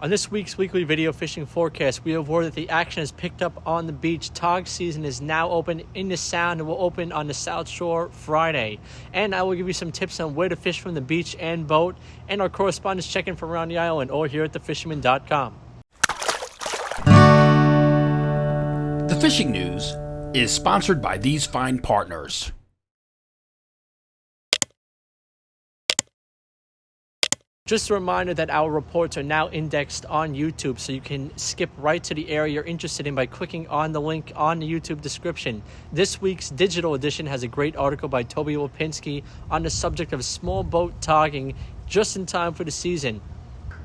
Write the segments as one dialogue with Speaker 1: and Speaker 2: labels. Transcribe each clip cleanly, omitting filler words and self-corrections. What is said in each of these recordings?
Speaker 1: On this week's weekly video fishing forecast, we have word that the action has picked up on the beach. Tog season is now open in the Sound and will open on the South Shore Friday. And I will give you some tips on where to fish from the beach and boat, and our correspondents checking from around the island or here at thefisherman.com.
Speaker 2: The Fishing News is sponsored by these fine partners.
Speaker 1: Just a reminder that our reports are now indexed on YouTube, so you can skip right to the area you're interested in by clicking on the link on the YouTube description. This week's digital edition has a great article by Toby Lipinski on the subject of small boat togging just in time for the season.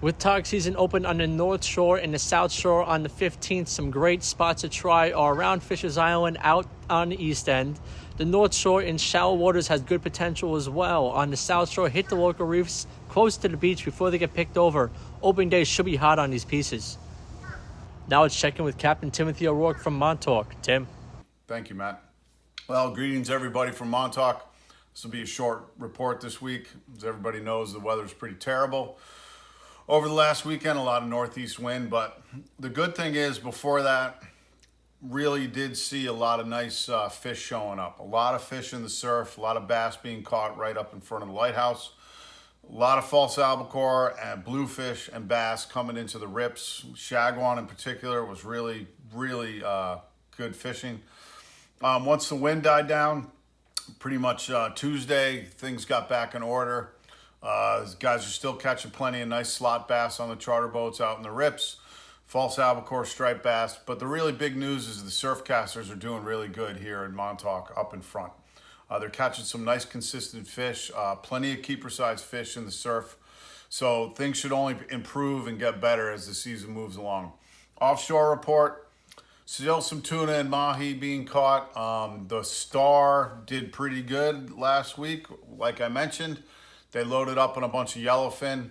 Speaker 1: With tog season open on the North Shore and the South Shore on the 15th, some great spots to try are around Fisher's Island out on the east end. The North Shore in shallow waters has good potential as well. On the South Shore, hit the local reefs close to the beach before they get picked over. Opening days should be hot on these pieces. Now let's check in with Captain Timothy O'Rourke from Montauk. Tim.
Speaker 3: Thank you, Matt. Well, greetings everybody from Montauk. This will be a short report this week. As everybody knows, the weather's pretty terrible. Over the last weekend, a lot of northeast wind, but the good thing is before that, really did see a lot of nice fish showing up. A lot of fish in the surf, a lot of bass being caught right up in front of the lighthouse. A lot of false albacore and bluefish and bass coming into the rips. Shagwan in particular was really good fishing. Once the wind died down, pretty much Tuesday, things got back in order. Guys are still catching plenty of nice slot bass on the charter boats out in the rips. False albacore, striped bass. But the really big news is the surf casters are doing really good here in Montauk up in front. They're catching some nice consistent fish, plenty of keeper-sized fish in the surf. So things should only improve and get better as the season moves along. Offshore report, still some tuna and mahi being caught. The Star did pretty good last week, like I mentioned. They loaded up on a bunch of yellowfin.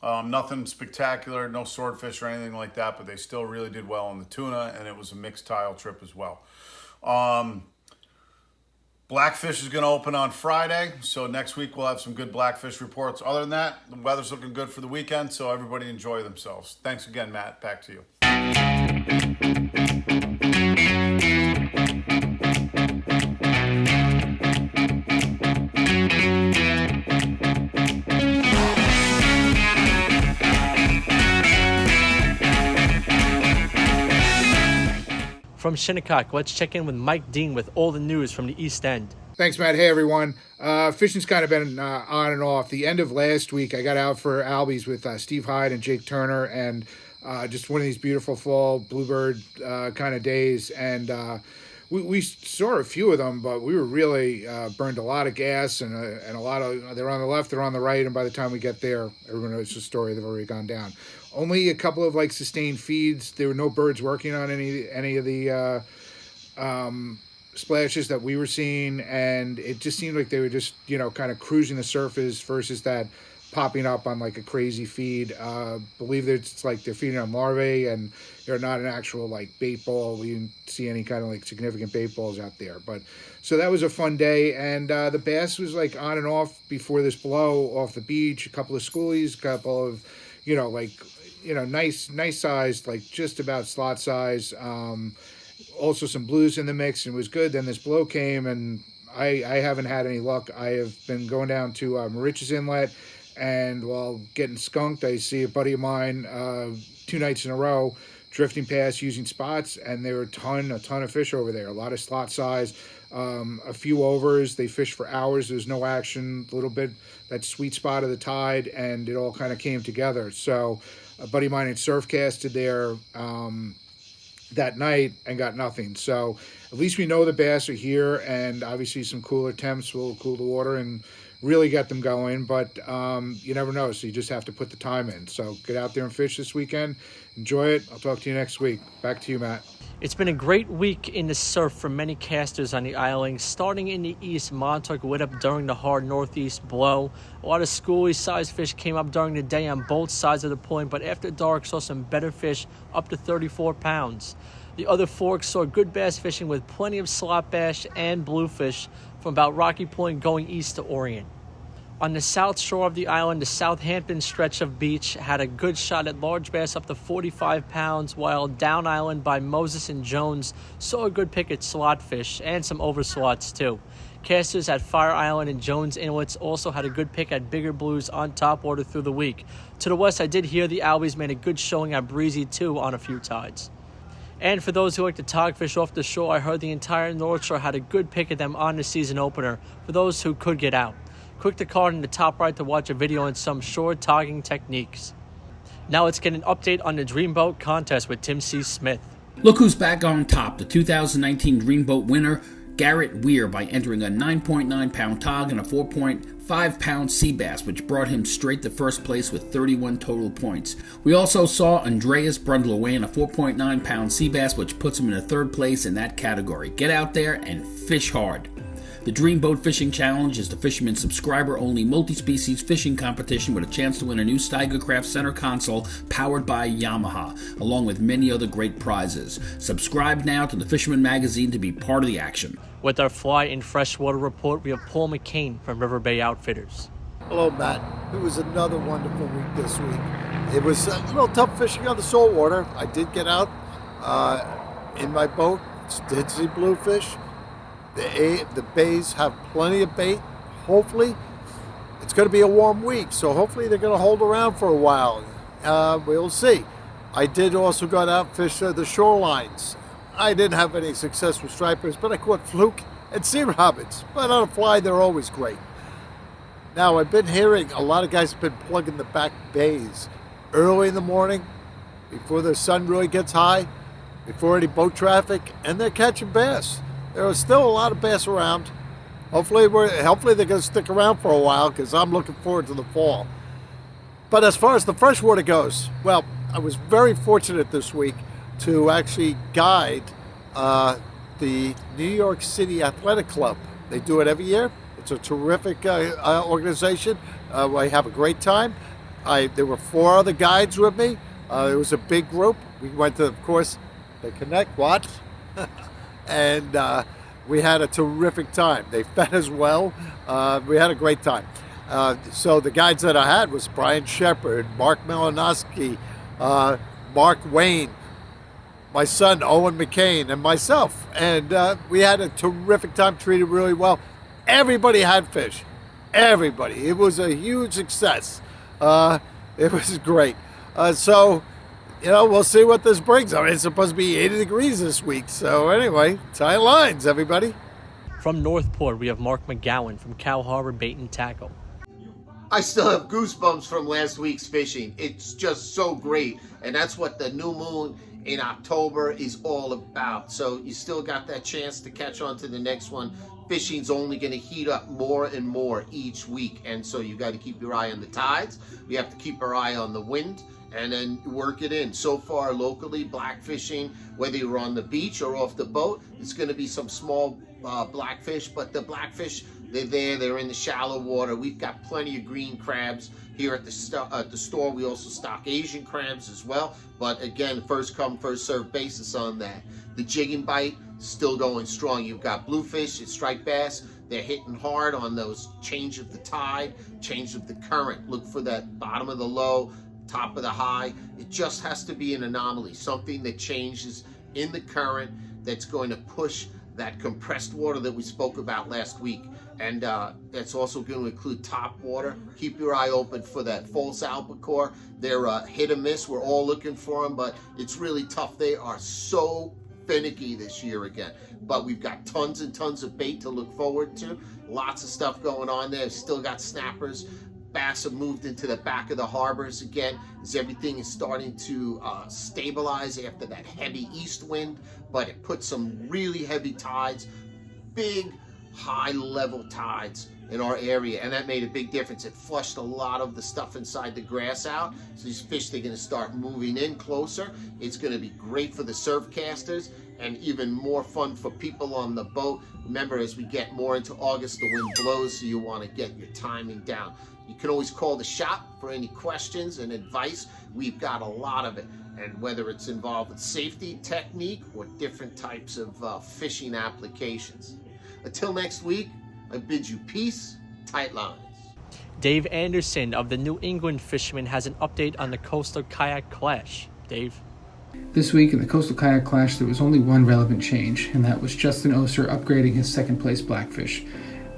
Speaker 3: Nothing spectacular, no swordfish or anything like that, but they still really did well on the tuna, and it was a mixed tile trip as well. Blackfish is going to open on Friday, so next week we'll have some good blackfish reports. Other than that, the weather's looking good for the weekend, so everybody enjoy themselves. Thanks again, Matt. Back to you.
Speaker 1: From Shinnecock, let's check in with Mike Dean with all the news from the East End.
Speaker 4: Thanks, Matt. Hey, everyone. Fishing's kind of been on and off. The end of last week, I got out for Albies with Steve Hyde and Jake Turner, and just one of these beautiful fall bluebird kind of days. And we saw a few of them, but we were really burned a lot of gas and a lot of, they're on the left, they're on the right, and by the time we get there, everyone knows the story, they've already gone down. Only a couple of sustained feeds. There were no birds working on any of the splashes that we were seeing, and it just seemed like they were just kind of cruising the surface versus that popping up on a crazy feed. Believe that it's they're feeding on larvae and they're not an actual bait ball. We didn't see any kind of significant bait balls out there, but so that was a fun day. And the bass was on and off before this blow off the beach. A couple of schoolies, a couple of nice sized, just about slot size. Also some blues in the mix, and it was good. Then this blow came, and I haven't had any luck. I have been going down to Moriches Inlet, and while getting skunked, I see a buddy of mine 2 nights in a row drifting past using spots, and there were a ton of fish over there. A lot of slot size, a few overs. They fished for hours. There's no action. A little bit that sweet spot of the tide, and it all kind of came together. So a buddy of mine had surf casted there that night and got nothing. So at least we know the bass are here, and obviously some cooler temps will cool the water and really get them going. But you never know, so you just have to put the time in. So get out there and fish this weekend. Enjoy it. I'll talk to you next week. Back to you, Matt.
Speaker 1: It's been a great week in the surf for many casters on the island. Starting in the east, Montauk lit up during the hard northeast blow. A lot of schoolie-sized fish came up during the day on both sides of the point, but after dark saw some better fish up to 34 pounds. The other forks saw good bass fishing with plenty of slot bass and bluefish from about Rocky Point going east to Orient. On the south shore of the island, the Southampton stretch of beach had a good shot at large bass up to 45 pounds, while down island by Moses and Jones saw a good pick at slotfish and some overslots too. Casters at Fire Island and Jones Inlets also had a good pick at bigger blues on top water through the week. To the west, I did hear the Albies made a good showing at Breezy too on a few tides. And for those who like to togfish off the shore, I heard the entire North Shore had a good pick at them on the season opener for those who could get out. Click the card in the top right to watch a video on some shore togging techniques. Now let's get an update on the Dreamboat contest with Tim C. Smith.
Speaker 2: Look who's back on top, the 2019 Dreamboat winner, Garrett Weir, by entering a 9.9 pound tog and a 4.5 pound sea bass, which brought him straight to first place with 31 total points. We also saw Andreas Brundle weigh in a 4.9 pound sea bass, which puts him in a third place in that category. Get out there and fish hard. The Dreamboat Fishing Challenge is the Fisherman subscriber-only multi-species fishing competition with a chance to win a new Steigercraft center console powered by Yamaha, along with many other great prizes. Subscribe now to the Fisherman magazine to be part of the action.
Speaker 1: With our fly and freshwater report, we have Paul McCain from River Bay Outfitters.
Speaker 5: Hello, Matt. It was another wonderful week this week. It was a little tough fishing on the saltwater. I did get out in my boat, did see bluefish. The bays have plenty of bait. Hopefully, it's going to be a warm week, so hopefully they're going to hold around for a while. We'll see. I did also go out and fish the shorelines. I didn't have any success with stripers, but I caught fluke and sea robins. But on a fly, they're always great. Now, I've been hearing a lot of guys have been plugging the back bays early in the morning, before the sun really gets high, before any boat traffic, and they're catching bass. There are still a lot of bass around. Hopefully they're going to stick around for a while, because I'm looking forward to the fall. But as far as the freshwater goes, well, I was very fortunate this week to actually guide the New York City Athletic Club. They do it every year. It's a terrific organization. I have a great time. There were 4 other guides with me. It was a big group. We went to, of course, the Connect Watch. And we had a terrific time. They fed us well. We had a great time. So the guides that I had was Brian Shepard, Mark Malinowski, Mark Wayne, my son Owen McCain, and myself. And we had a terrific time, treated really well. Everybody had fish. Everybody. It was a huge success. It was great. So, we'll see what this brings. I mean, it's supposed to be 80 degrees this week. So anyway, tie lines, everybody.
Speaker 1: From Northport, we have Mark McGowan from Cow Harbor Bait and Tackle.
Speaker 6: I still have goosebumps from last week's fishing. It's just so great. And that's what the new moon in October is all about. So you still got that chance to catch on to the next one. Fishing's only going to heat up more and more each week. And so you got to keep your eye on the tides. We have to keep our eye on the wind, and then work it in. So far locally, black fishing, whether you're on the beach or off the boat, it's going to be some small blackfish, but the blackfish, they're in the shallow water. We've got plenty of green crabs here at the store. We also stock Asian crabs as well, but again, first come, first served basis on that. The jig and bite, still going strong. You've got bluefish and striped bass. They're hitting hard on those change of the tide, change of the current. Look for that bottom of the low, top of the high. It just has to be an anomaly, something that changes in the current that's going to push that compressed water that we spoke about last week. And that's also going to include top water. Keep your eye open for that false albacore. They're hit or miss. We're all looking for them, but it's really tough. They are so finicky this year again. But we've got tons and tons of bait to look forward to. Lots of stuff going on there. Still got snappers. Bass have moved into the back of the harbors again as everything is starting to stabilize after that heavy east wind, but it put some really heavy tides, big high level tides in our area, and that made a big difference. It flushed a lot of the stuff inside the grass out, so these fish, they're going to start moving in closer. It's going to be great for the surf casters and even more fun for people on the boat. Remember, as we get more into August, the wind blows, so you want to get your timing down. You can always call the shop for any questions and advice. We've got a lot of it, and whether it's involved with safety technique or different types of fishing applications. Until next week, I bid you peace, tight lines.
Speaker 1: Dave Anderson of the New England Fisherman has an update on the Coastal Kayak Clash. Dave?
Speaker 7: This week in the Coastal Kayak Clash, there was only one relevant change, and that was Justin Oser upgrading his second-place Blackfish.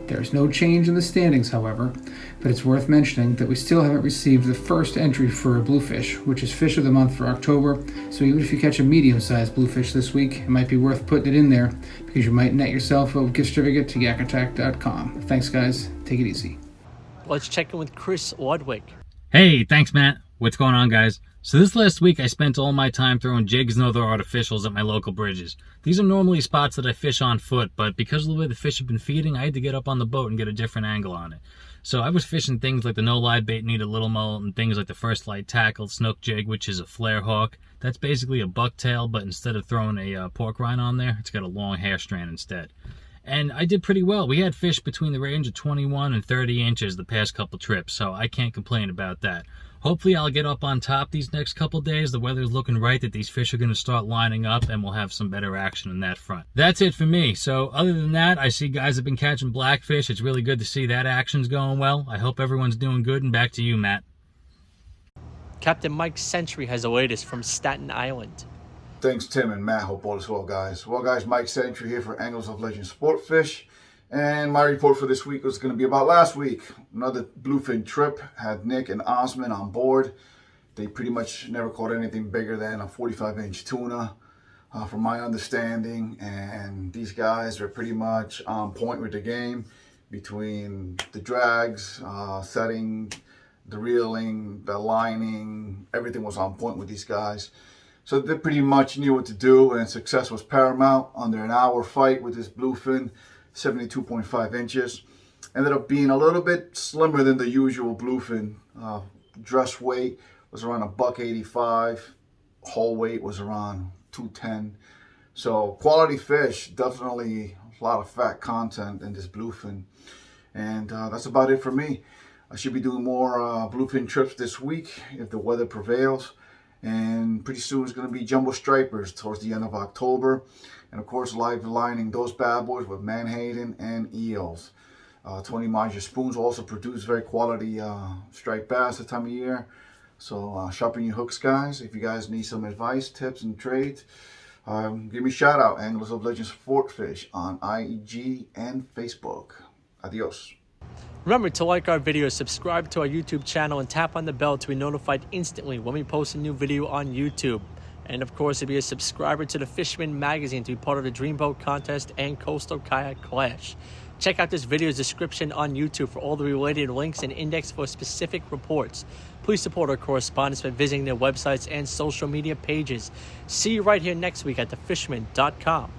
Speaker 7: There is no change in the standings, however, but it's worth mentioning that we still haven't received the first entry for a bluefish, which is Fish of the Month for October, so even if you catch a medium-sized bluefish this week, it might be worth putting it in there, because you might net yourself a gift certificate to yakattack.com. Thanks, guys. Take it easy.
Speaker 1: Let's check in with Chris Ludwig.
Speaker 8: Hey, thanks, Matt. What's going on, guys? So this last week, I spent all my time throwing jigs and other artificials at my local bridges. These are normally spots that I fish on foot, but because of the way the fish have been feeding, I had to get up on the boat and get a different angle on it. So I was fishing things like the no-live bait needed little mullet and things like the first light tackle snook jig, which is a flare hook. That's basically a bucktail, but instead of throwing a pork rind on there, it's got a long hair strand instead. And I did pretty well. We had fish between the range of 21 and 30 inches the past couple trips, so I can't complain about that. Hopefully I'll get up on top these next couple days. The weather's looking right that these fish are going to start lining up and we'll have some better action on that front. That's it for me. So other than that, I see guys have been catching blackfish. It's really good to see that action's going well. I hope everyone's doing good, and back to you, Matt.
Speaker 1: Captain Mike Sentry has the latest from Staten Island.
Speaker 9: Thanks, Tim and Matt. Hope all is well, guys. Well, guys, Mike Sentry here for Anglers of Legend Sportfish. And my report for this week was going to be about last week. Another bluefin trip. Had Nick and Osman on board. They pretty much never caught anything bigger than a 45-inch tuna, from my understanding. And these guys are pretty much on point with the game between the drags, setting, the reeling, the lining. Everything was on point with these guys. So they pretty much knew what to do, and success was paramount. Under an hour fight with this bluefin, 72.5 inches. Ended up being a little bit slimmer than the usual bluefin. Dress weight was around $1.85. Whole weight was around 210. So quality fish, definitely a lot of fat content in this bluefin. And that's about it for me. I should be doing more bluefin trips this week if the weather prevails. And pretty soon it's going to be jumbo stripers towards the end of October. And of course, live lining those bad boys with menhaden and eels. 20 Maja spoons also produce very quality striped bass this time of year. So sharpen your hooks, guys. If you guys need some advice, tips, and trades, give me a shout out, Anglers of Legend Sportfish on IG and Facebook. Adios.
Speaker 1: Remember to like our videos, subscribe to our YouTube channel, and tap on the bell to be notified instantly when we post a new video on YouTube. And of course, to be a subscriber to the Fisherman magazine to be part of the Dreamboat Contest and Coastal Kayak Clash. Check out this video's description on YouTube for all the related links and index for specific reports. Please support our correspondents by visiting their websites and social media pages. See you right here next week at thefisherman.com.